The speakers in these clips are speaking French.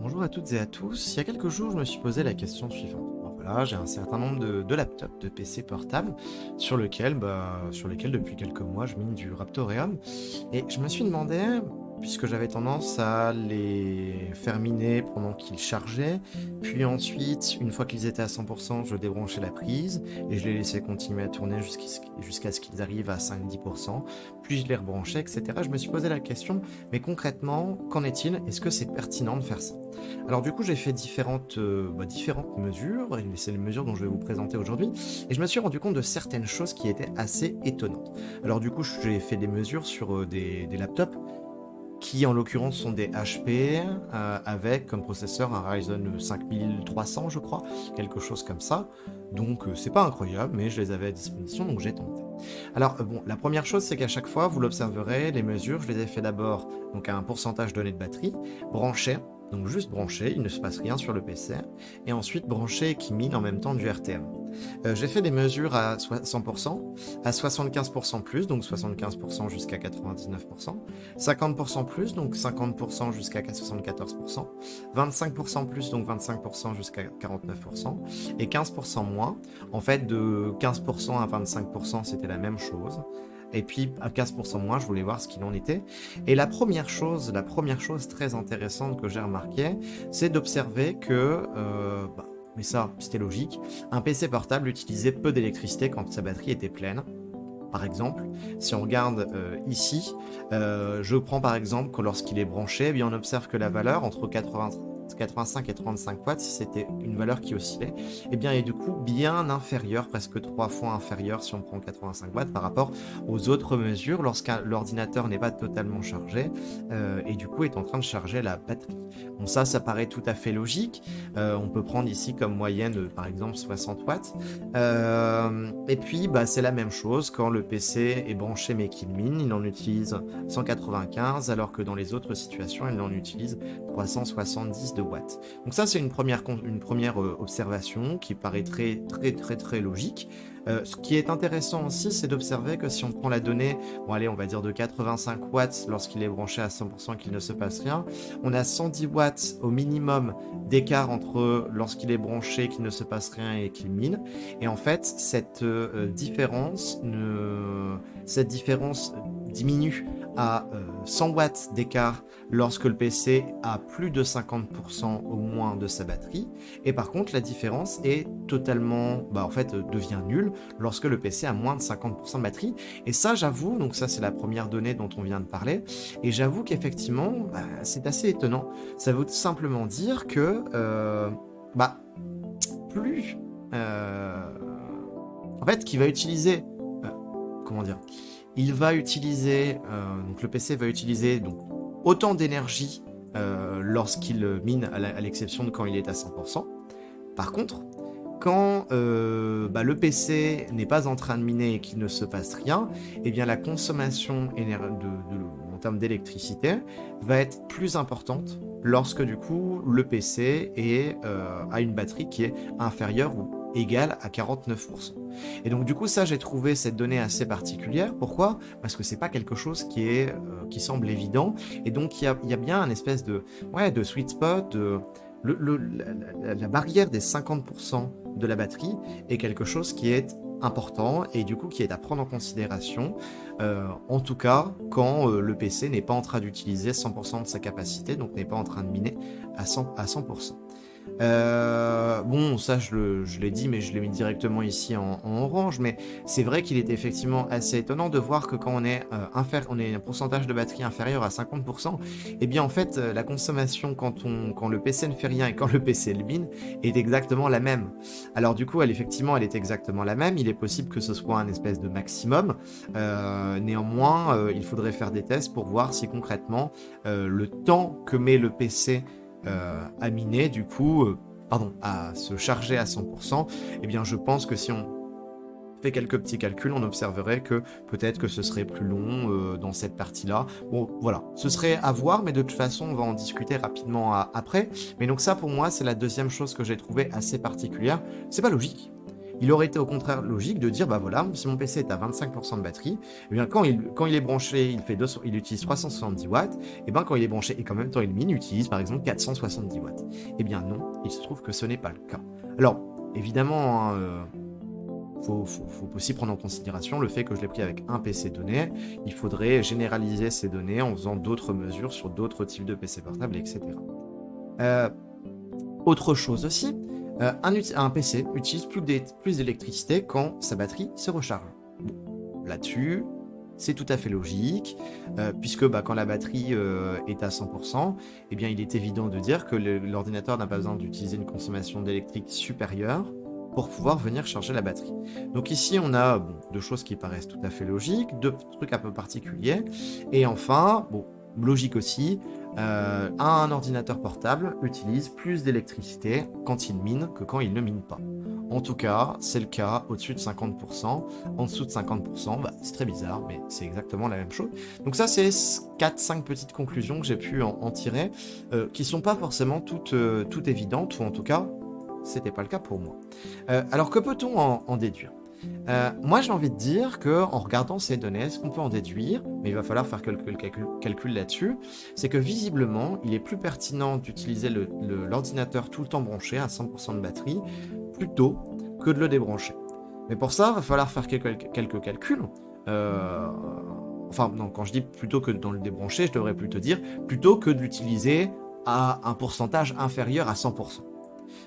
Bonjour à toutes et à tous. Il y a quelques jours, je me suis posé la question suivante. Bon, voilà, j'ai un certain nombre de laptops, de PC portables, sur lesquels depuis quelques mois je mine du Raptoreum. Et je me suis demandé, puisque j'avais tendance à les faire miner pendant qu'ils chargeaient, puis ensuite, une fois qu'ils étaient à 100%, je débranchais la prise et je les laissais continuer à tourner jusqu'à ce qu'ils arrivent à 5-10%, puis je les rebranchais, etc. Je me suis posé la question, mais concrètement, qu'en est-il? Est-ce que c'est pertinent de faire ça? Alors du coup, j'ai fait différentes mesures, et c'est les mesures dont je vais vous présenter aujourd'hui, et je me suis rendu compte de certaines choses qui étaient assez étonnantes. Alors du coup, j'ai fait des mesures sur des laptops qui en l'occurrence sont des HP avec comme processeur un Ryzen 5300 je crois, quelque chose comme ça. Donc c'est pas incroyable, mais je les avais à disposition, donc j'ai tenté. Alors bon, la première chose c'est qu'à chaque fois, vous l'observerez, les mesures, je les ai fait d'abord donc à un pourcentage donné de batterie, branché, donc juste branché, il ne se passe rien sur le PC, et ensuite branché et qui mine en même temps du RTM. J'ai fait des mesures à 100%, à 75% plus, donc 75% jusqu'à 99%, 50% plus, donc 50% jusqu'à 74%, 25% plus, donc 25% jusqu'à 49%, et 15% moins. En fait, de 15% à 25%, c'était la même chose. Et puis à 15% moins, je voulais voir ce qu'il en était. Et la première chose très intéressante que j'ai remarqué, c'est d'observer que, mais ça, c'était logique, un PC portable utilisait peu d'électricité quand sa batterie était pleine. Par exemple, si on regarde ici, je prends par exemple que lorsqu'il est branché, eh bien on observe que la valeur entre 85 et 35 watts, si c'était une valeur qui oscillait, eh bien est du coup bien inférieure, presque 3 fois inférieure si on prend 85 watts par rapport aux autres mesures lorsqu'un l'ordinateur n'est pas totalement chargé et du coup est en train de charger la batterie. Bon ça paraît tout à fait logique. On peut prendre ici comme moyenne par exemple 60 watts. Et puis c'est la même chose quand le PC est branché mais qu'il mine, il en utilise 195 alors que dans les autres situations il en utilise 370 de watts. Donc ça c'est une première observation qui paraît très logique. Ce qui est intéressant aussi, c'est d'observer que si on prend la donnée, bon allez, on va dire de 85 watts lorsqu'il est branché à 100% qu'il ne se passe rien, on a 110 watts au minimum d'écart entre lorsqu'il est branché qu'il ne se passe rien et qu'il mine. Et en fait, cette différence diminue à 100 watts d'écart lorsque le PC a plus de 50% au moins de sa batterie. Et par contre, la différence est totalement, devient nulle lorsque le PC a moins de 50% de batterie. Et ça, j'avoue, donc ça c'est la première donnée dont on vient de parler, et j'avoue qu'effectivement, c'est assez étonnant. Ça veut tout simplement dire que, plus, en fait, qu'il va utiliser, euh, comment dire, il va utiliser, donc le PC va utiliser donc autant d'énergie lorsqu'il mine, à l'exception de quand il est à 100%. Par contre, quand le PC n'est pas en train de miner et qu'il ne se passe rien, eh bien la consommation en termes d'électricité va être plus importante lorsque du coup le PC a une batterie qui est inférieure ou égale à 49%. Et donc du coup ça j'ai trouvé cette donnée assez particulière. Pourquoi? Parce que c'est pas quelque chose qui semble évident, et donc il y a bien un espèce de sweet spot, la barrière des 50% de la batterie est quelque chose qui est important et du coup qui est à prendre en considération, en tout cas quand le PC n'est pas en train d'utiliser 100% de sa capacité, donc n'est pas en train de miner à 100%. Bon, ça je l'ai dit, mais je l'ai mis directement ici en orange, mais c'est vrai qu'il est effectivement assez étonnant de voir que quand on est un pourcentage de batterie inférieur à 50%, et bien en fait la consommation quand le PC ne fait rien et quand le PC le mine est exactement la même. Alors du coup elle est exactement la même, il est possible que ce soit un espèce de maximum. Néanmoins il faudrait faire des tests pour voir si concrètement le temps que met le PC à miner, du coup, à se charger à 100%, eh bien je pense que si on fait quelques petits calculs, on observerait que peut-être que ce serait plus long dans cette partie-là. Bon, voilà, ce serait à voir, mais de toute façon, on va en discuter rapidement après. Mais donc ça, pour moi, c'est la deuxième chose que j'ai trouvée assez particulière. C'est pas logique. Il aurait été au contraire logique de dire, bah voilà, si mon PC est à 25% de batterie, eh bien quand il est branché, il utilise 370 watts, et bien quand il est branché et qu'en même temps il mine, il utilise par exemple 470 watts. Eh bien non, il se trouve que ce n'est pas le cas. Alors, évidemment, hein, faut aussi prendre en considération le fait que je l'ai pris avec un PC donné. Il faudrait généraliser ces données en faisant d'autres mesures sur d'autres types de PC portables, etc. Euh, Autre chose aussi, un PC utilise plus d'électricité quand sa batterie se recharge. Bon, là-dessus, c'est tout à fait logique, puisque quand la batterie est à 100%, eh bien, il est évident de dire que l'ordinateur n'a pas besoin d'utiliser une consommation d'électrique supérieure pour pouvoir venir charger la batterie. Donc ici, on a deux choses qui paraissent tout à fait logiques, deux trucs un peu particuliers, et enfin, logique aussi, un ordinateur portable utilise plus d'électricité quand il mine que quand il ne mine pas. En tout cas, c'est le cas au-dessus de 50%. En dessous de 50%, c'est très bizarre, mais c'est exactement la même chose. Donc ça, c'est 4-5 petites conclusions que j'ai pu en tirer, qui sont pas forcément toutes évidentes, ou en tout cas, c'était pas le cas pour moi. Alors, que peut-on en déduire ? Moi, j'ai envie de dire qu'en regardant ces données, ce qu'on peut en déduire, mais il va falloir faire quelques calculs là-dessus, c'est que visiblement, il est plus pertinent d'utiliser l'ordinateur tout le temps branché à 100% de batterie plutôt que de le débrancher. Mais pour ça, il va falloir faire quelques calculs. Enfin, non, quand je dis plutôt que dans le débrancher, je devrais plutôt dire plutôt que de l'utiliser à un pourcentage inférieur à 100%.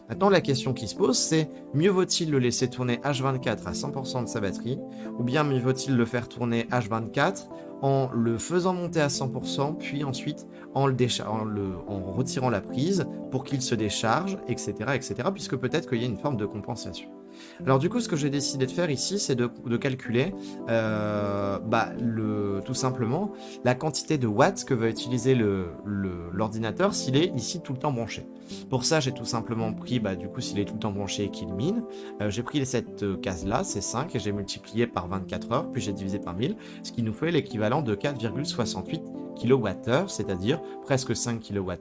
Maintenant, la question qui se pose, c'est mieux vaut-il le laisser tourner H24 à 100% de sa batterie, ou bien mieux vaut-il le faire tourner H24 en le faisant monter à 100%, puis ensuite en retirant la prise pour qu'il se décharge, etc., etc., puisque peut-être qu'il y a une forme de compensation. Alors du coup, ce que j'ai décidé de faire ici, c'est de calculer tout simplement la quantité de watts que va utiliser l'ordinateur s'il est ici tout le temps branché. Pour ça, j'ai tout simplement pris, du coup, s'il est tout le temps branché et qu'il mine, j'ai pris cette case-là, c'est 5, et j'ai multiplié par 24 heures, puis j'ai divisé par 1000, ce qui nous fait l'équivalent de 4,68 kWh, c'est-à-dire presque 5 kWh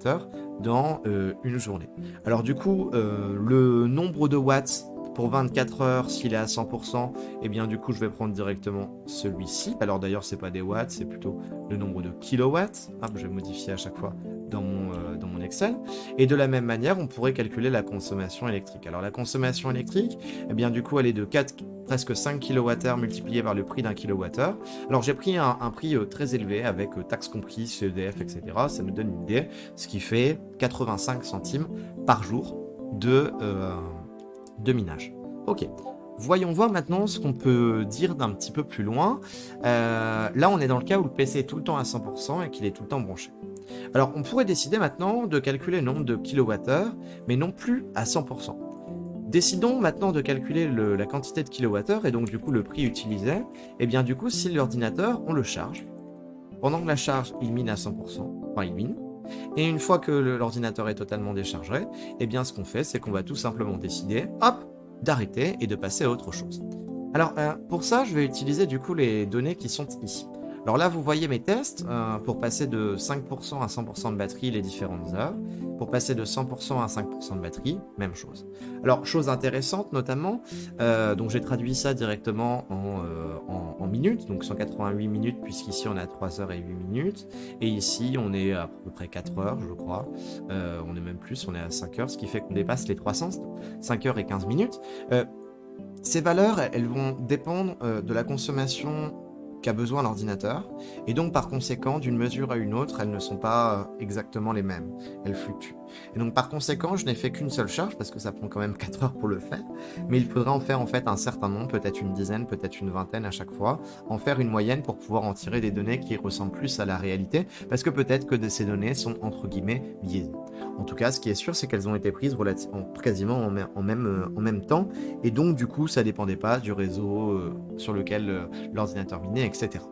dans une journée. Alors du coup, le nombre de watts pour 24 heures, s'il est à 100%, eh bien du coup je vais prendre directement celui-ci. Alors d'ailleurs c'est pas des watts, c'est plutôt le nombre de kilowatts. Hop, je vais modifier à chaque fois dans mon Excel. Et de la même manière, on pourrait calculer la consommation électrique. Alors la consommation électrique, eh bien du coup elle est de presque 5 kWh multiplié par le prix d'un kWh. Alors j'ai pris un prix très élevé avec taxes comprises, CEDF, etc. Ça nous donne une idée, ce qui fait 85 centimes par jour de minage. Ok. Voyons voir maintenant ce qu'on peut dire d'un petit peu plus loin. Là, on est dans le cas où le PC est tout le temps à 100% et qu'il est tout le temps branché. Alors, on pourrait décider maintenant de calculer le nombre de kilowattheures, mais non plus à 100%. Décidons maintenant de calculer la quantité de kilowattheures et donc du coup le prix utilisé. Et bien du coup, si l'ordinateur, on le charge. Pendant que la charge, il mine à 100%, enfin il mine. Et une fois que l'ordinateur est totalement déchargé, eh bien ce qu'on fait, c'est qu'on va tout simplement décider, hop, d'arrêter et de passer à autre chose. Alors pour ça, je vais utiliser du coup les données qui sont ici. Alors là, vous voyez mes tests pour passer de 5% à 100% de batterie les différentes heures. Pour passer de 100% à 5% de batterie, même chose. Alors, chose intéressante notamment, donc j'ai traduit ça directement en minutes, donc 188 minutes, puisqu'ici on est à 3 heures et 8 minutes. Et ici, on est à peu près 4 heures, je crois. On est même plus, on est à 5 heures, ce qui fait qu'on dépasse les 300, 5 heures et 15 minutes. Ces valeurs, elles vont dépendre de la consommation qu'a besoin l'ordinateur, et donc par conséquent, d'une mesure à une autre, elles ne sont pas exactement les mêmes, elles fluctuent. Et donc par conséquent, je n'ai fait qu'une seule charge, parce que ça prend quand même 4 heures pour le faire, mais il faudra en faire en fait un certain nombre, peut-être une dizaine, peut-être une vingtaine à chaque fois, en faire une moyenne pour pouvoir en tirer des données qui ressemblent plus à la réalité, parce que peut-être que ces données sont entre guillemets biaisées. En tout cas, ce qui est sûr, c'est qu'elles ont été prises quasiment en même temps, et donc du coup, ça dépendait pas du réseau sur lequel l'ordinateur minait, etc.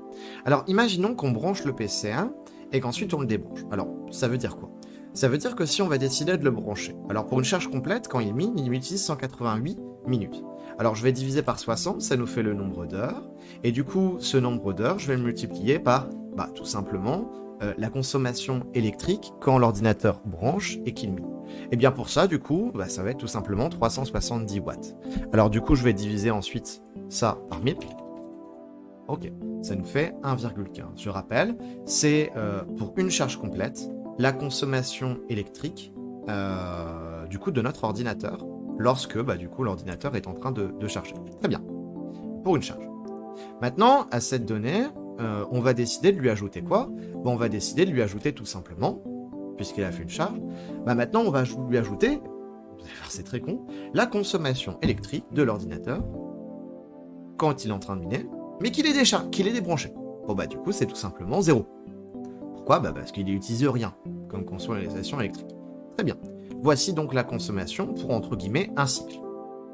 Alors, imaginons qu'on branche le PC1 et qu'ensuite on le débranche. Alors, ça veut dire quoi ? Ça veut dire que si on va décider de le brancher, alors pour une charge complète, quand il mine, il utilise 188 minutes. Alors, je vais diviser par 60, ça nous fait le nombre d'heures, et du coup, ce nombre d'heures, je vais le multiplier par, tout simplement, la consommation électrique quand l'ordinateur branche et qu'il mine. Et bien pour ça, du coup, bah, ça va être tout simplement 370 watts. Alors du coup, je vais diviser ensuite ça par 1000. Ok, ça nous fait 1,15. Je rappelle, c'est pour une charge complète, la consommation électrique du coup de notre ordinateur lorsque bah, du coup l'ordinateur est en train de charger. Très bien, pour une charge. Maintenant, à cette donnée, on va décider de lui ajouter quoi? Bon, on va décider de lui ajouter tout simplement, puisqu'il a fait une charge, bah maintenant on va lui ajouter, vous allez voir c'est très con, la consommation électrique de l'ordinateur quand il est en train de miner, mais qu'il est débranché. Bon bah du coup c'est tout simplement 0. Pourquoi? Bah parce qu'il n'utilise rien comme consommation électrique. Très bien. Voici donc la consommation pour entre guillemets un cycle.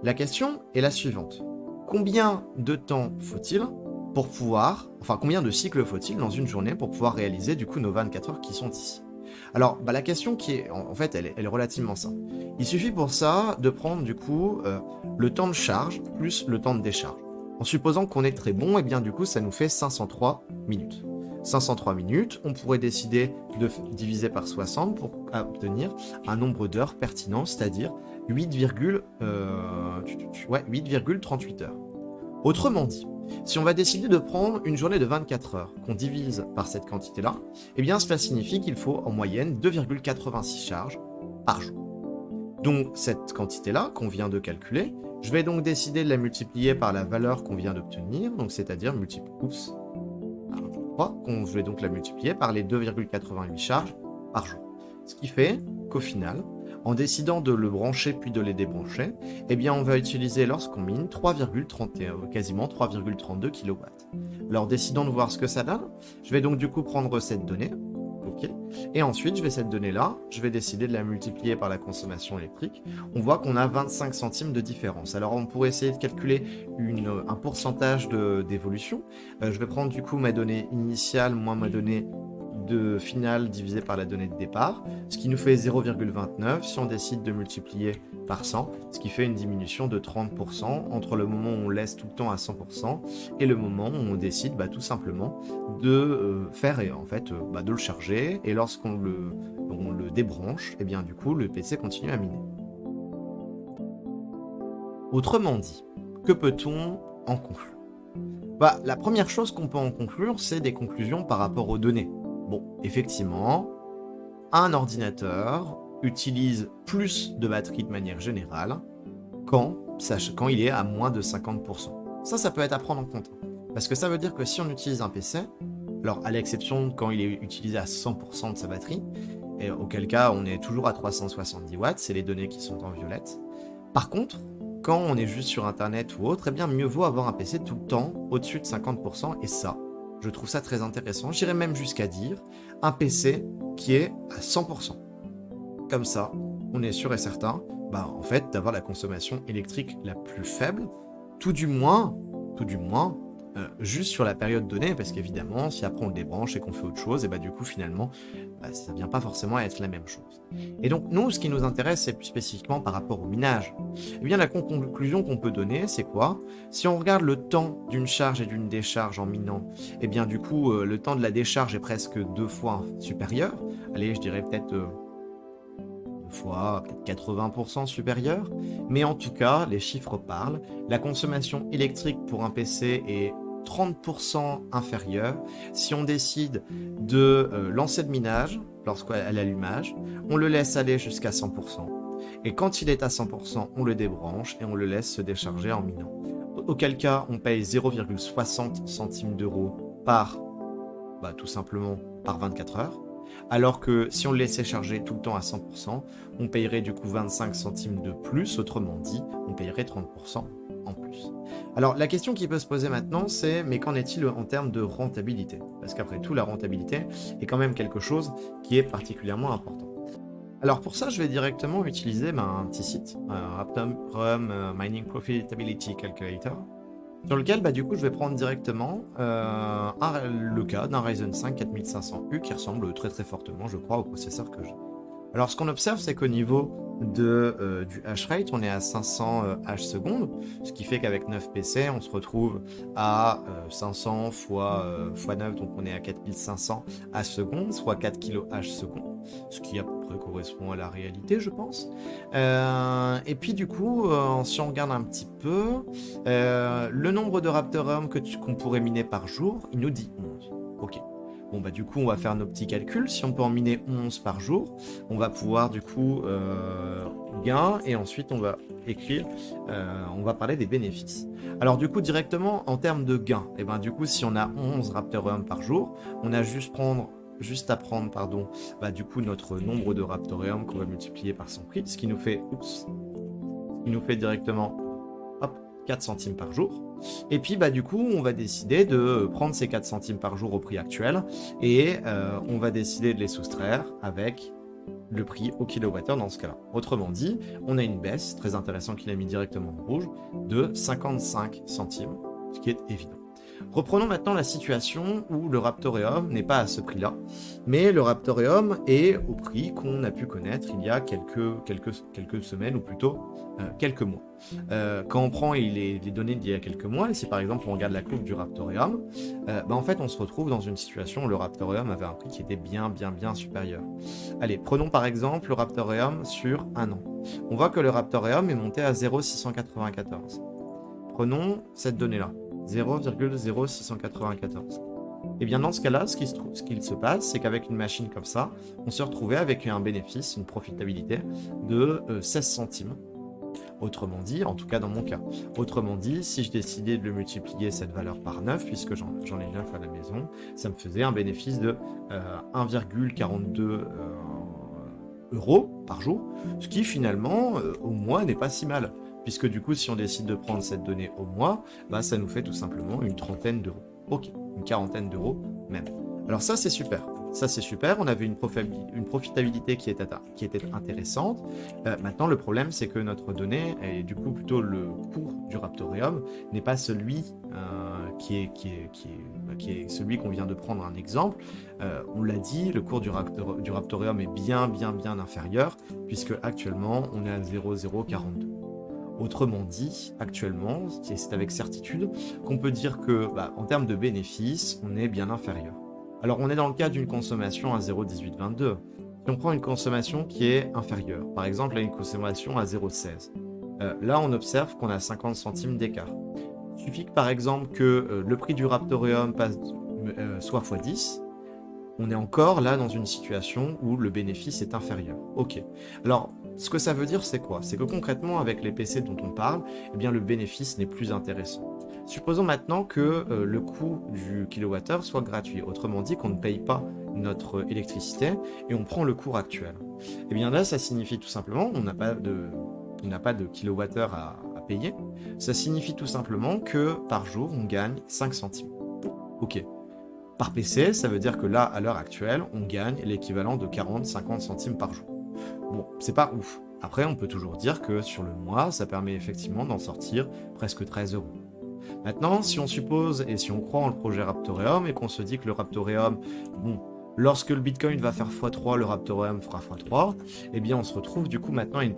La question est la suivante. Combien de temps faut-il pour pouvoir, enfin combien de cycles faut-il dans une journée pour pouvoir réaliser du coup nos 24 heures qui sont ici? Alors bah, la question qui est, en fait elle est relativement simple. Il suffit pour ça de prendre du coup le temps de charge plus le temps de décharge. En supposant qu'on est très bon, et bien du coup ça nous fait 503 minutes. 503 minutes, on pourrait décider de diviser par 60 pour obtenir un nombre d'heures pertinent, c'est-à-dire 8,38 heures. Autrement dit, si on va décider de prendre une journée de 24 heures qu'on divise par cette quantité-là, eh bien cela signifie qu'il faut en moyenne 2,86 charges par jour. Donc cette quantité-là qu'on vient de calculer, je vais donc décider de la multiplier par la valeur qu'on vient d'obtenir, donc c'est-à-dire je vais donc la multiplier par les 2,88 charges par jour. Ce qui fait qu'au final, en décidant de le brancher puis de les débrancher, eh bien on va utiliser lorsqu'on mine 3,31, quasiment 3,32 kW. Alors décidons de voir ce que ça donne. Je vais donc du coup prendre cette donnée, ok, et ensuite cette donnée-là, je vais décider de la multiplier par la consommation électrique. On voit qu'on a 25 centimes de différence. Alors on pourrait essayer de calculer un pourcentage d'évolution. Je vais prendre du coup ma donnée initiale moins ma donnée de finale divisé par la donnée de départ, ce qui nous fait 0,29 si on décide de multiplier par 100, ce qui fait une diminution de 30% entre le moment où on laisse tout le temps à 100% et le moment où on décide tout simplement de de le charger, et lorsqu'on le débranche, et bien du coup le PC continue à miner. Autrement dit, que peut-on en conclure? La première chose qu'on peut en conclure, c'est des conclusions par rapport aux données. Bon, effectivement, un ordinateur utilise plus de batterie de manière générale quand il est à moins de 50%. Ça peut être à prendre en compte. Parce que ça veut dire que si on utilise un PC, alors à l'exception de quand il est utilisé à 100% de sa batterie, et auquel cas on est toujours à 370 watts, c'est les données qui sont en violette. Par contre, quand on est juste sur internet ou autre, eh bien mieux vaut avoir un PC tout le temps au-dessus de 50%, et ça, je trouve ça très intéressant. J'irais même jusqu'à dire un PC qui est à 100%. Comme ça, on est sûr et certain, en fait, d'avoir la consommation électrique la plus faible, tout du moins, juste sur la période donnée, parce qu'évidemment, si après on le débranche et qu'on fait autre chose, et du coup, finalement, ça vient pas forcément à être la même chose. Et donc, nous, ce qui nous intéresse, c'est plus spécifiquement par rapport au minage. Eh bien, la conclusion qu'on peut donner, c'est quoi? Si on regarde le temps d'une charge et d'une décharge en minant, eh bien, du coup, le temps de la décharge est presque 2 fois supérieur. Allez, je dirais peut-être 2 fois, peut-être 80% supérieur. Mais en tout cas, les chiffres parlent. La consommation électrique pour un PC est 30% inférieure si on décide de lancer le minage à l'allumage, on le laisse aller jusqu'à 100%, et quand il est à 100%, on le débranche et on le laisse se décharger en minant. Auquel cas, on paye 0,60 centimes d'euros tout simplement par 24 heures, alors que si on le laissait charger tout le temps à 100%, on payerait du coup 25 centimes de plus, autrement dit, on payerait 30% en plus. Alors la question qui peut se poser maintenant, c'est mais qu'en est-il en termes de rentabilité? Parce qu'après tout, la rentabilité est quand même quelque chose qui est particulièrement important. Alors pour ça, je vais directement utiliser un petit site, Optimum Mining Profitability Calculator, sur lequel du coup je vais prendre directement le cas d'un Ryzen 5 4500U qui ressemble très très fortement, je crois, au processeur que j'ai. Alors ce qu'on observe, c'est qu'au niveau du hash rate, on est à 500 hash secondes, ce qui fait qu'avec 9 PC, on se retrouve à 500 fois 9, donc on est à 4500 hash secondes, soit 4 kilo hash secondes, ce qui à peu près correspond à la réalité, je pense. Et puis du coup, si on regarde un petit peu, le nombre de Raptoreum qu'on pourrait miner par jour, il nous dit 11. Ok. Bon bah du coup on va faire nos petits calculs, si on peut en miner 11 par jour, on va pouvoir du coup gain et ensuite on va écrire, on va parler des bénéfices. Alors du coup directement en termes de gain, et ben du coup si on a 11 Raptoreum par jour, on a juste à prendre pardon, bah du coup notre nombre de Raptoreum qu'on va multiplier par son prix, ce qui nous fait, directement hop, 4 centimes par jour. Et puis bah du coup on va décider de prendre ces 4 centimes par jour au prix actuel et on va décider de les soustraire avec le prix au kilowattheure dans ce cas-là. Autrement dit, on a une baisse, très intéressant qu'il a mis directement en rouge, de 55 centimes, ce qui est évident. Reprenons maintenant la situation où le Raptoreum n'est pas à ce prix-là, mais le Raptoreum est au prix qu'on a pu connaître il y a quelques semaines, ou plutôt quelques mois. Quand on prend les données d'il y a quelques mois, et si par exemple on regarde la courbe du Raptoreum, en fait on se retrouve dans une situation où le Raptoreum avait un prix qui était bien supérieur. Allez, prenons par exemple le Raptoreum sur un an. On voit que le Raptoreum est monté à 0,694. Prenons cette donnée-là. 0,0694. Et bien dans ce cas-là, ce qu'il se passe, c'est qu'avec une machine comme ça, on se retrouvait avec un bénéfice, une profitabilité de 16 centimes. Autrement dit, en tout cas dans mon cas, autrement dit, si je décidais de le multiplier cette valeur par 9, puisque j'en ai 9 à la maison, ça me faisait un bénéfice de 1,42 euros par jour, ce qui finalement, au mois, n'est pas si mal. Puisque du coup, si on décide de prendre cette donnée au mois, bah, ça nous fait tout simplement une trentaine d'euros. Ok, une quarantaine d'euros même. Alors ça, c'est super. Ça, c'est super. On avait une profitabilité qui était intéressante. Maintenant, le problème, c'est que notre donnée, et du coup plutôt le cours du Raptoreum, n'est pas celui qui est celui qu'on vient de prendre un exemple. On l'a dit, le cours du Raptoreum est bien inférieur, puisque actuellement, on est à 0,042. Autrement dit, actuellement, c'est avec certitude qu'on peut dire que, en termes de bénéfices, on est bien inférieur. Alors, on est dans le cas d'une consommation à 0,1822. Si on prend une consommation qui est inférieure, par exemple, à une consommation à 0,16, là, on observe qu'on a 50 centimes d'écart. Il suffit que, par exemple, que le prix du Raptoreum soit x10, on est encore là dans une situation où le bénéfice est inférieur. Ok. Alors, ce que ça veut dire, c'est quoi? C'est que concrètement, avec les PC dont on parle, eh bien, le bénéfice n'est plus intéressant. Supposons maintenant que le coût du kilowattheure soit gratuit. Autrement dit, qu'on ne paye pas notre électricité et on prend le cours actuel. Eh bien là, ça signifie tout simplement, on n'a pas de kilowattheure à payer. Ça signifie tout simplement que par jour, on gagne 5 centimes. Ok. Par PC, ça veut dire que là, à l'heure actuelle, on gagne l'équivalent de 40-50 centimes par jour. Bon, c'est pas ouf. Après, on peut toujours dire que sur le mois, ça permet effectivement d'en sortir presque 13 euros. Maintenant, si on suppose et si on croit en le projet Raptoreum et qu'on se dit que le Raptoreum, bon, lorsque le Bitcoin va faire x3, le Raptoreum fera x3, eh bien on se retrouve du coup maintenant à une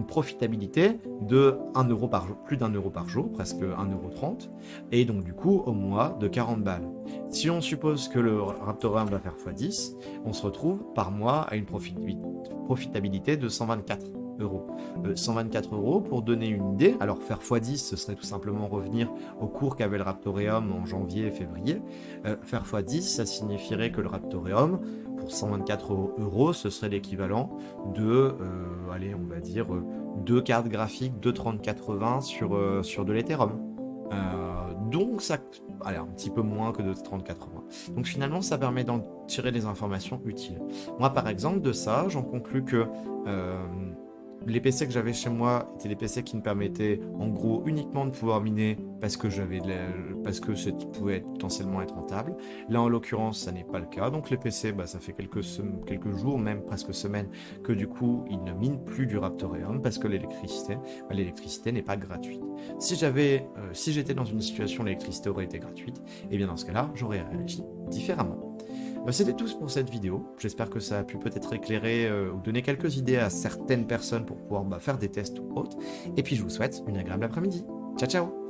profitabilité de 1 euro par jour, plus d'1 euro par jour, presque 1,30 €, et donc du coup au mois de 40 balles. Si on suppose que le Raptoreum va faire x10, on se retrouve par mois à une profitabilité de 124 euros. 124 euros, pour donner une idée, alors faire x10, ce serait tout simplement revenir au cours qu'avait le Raptoreum en janvier et février. Faire x10, ça signifierait que le Raptoreum, pour 124 euros, ce serait l'équivalent de, allez, on va dire, 2 cartes graphiques de 3080 sur de l'Ethereum. Donc ça, allez, un petit peu moins que de 3080. Donc finalement, ça permet d'en tirer des informations utiles. Moi, par exemple, de ça, j'en conclus que les PC que j'avais chez moi étaient des PC qui me permettaient en gros uniquement de pouvoir miner parce que parce que ça pouvait potentiellement être rentable. Là en l'occurrence ça n'est pas le cas, donc les PC ça fait quelques jours, même presque semaines, que du coup ils ne minent plus du Raptoreum parce que l'électricité n'est pas gratuite. Si j'étais dans une situation où l'électricité aurait été gratuite, et bien dans ce cas-là j'aurais réagi différemment. C'était tout pour cette vidéo. J'espère que ça a pu peut-être éclairer ou donner quelques idées à certaines personnes pour pouvoir faire des tests ou autres. Et puis je vous souhaite une agréable après-midi. Ciao ciao.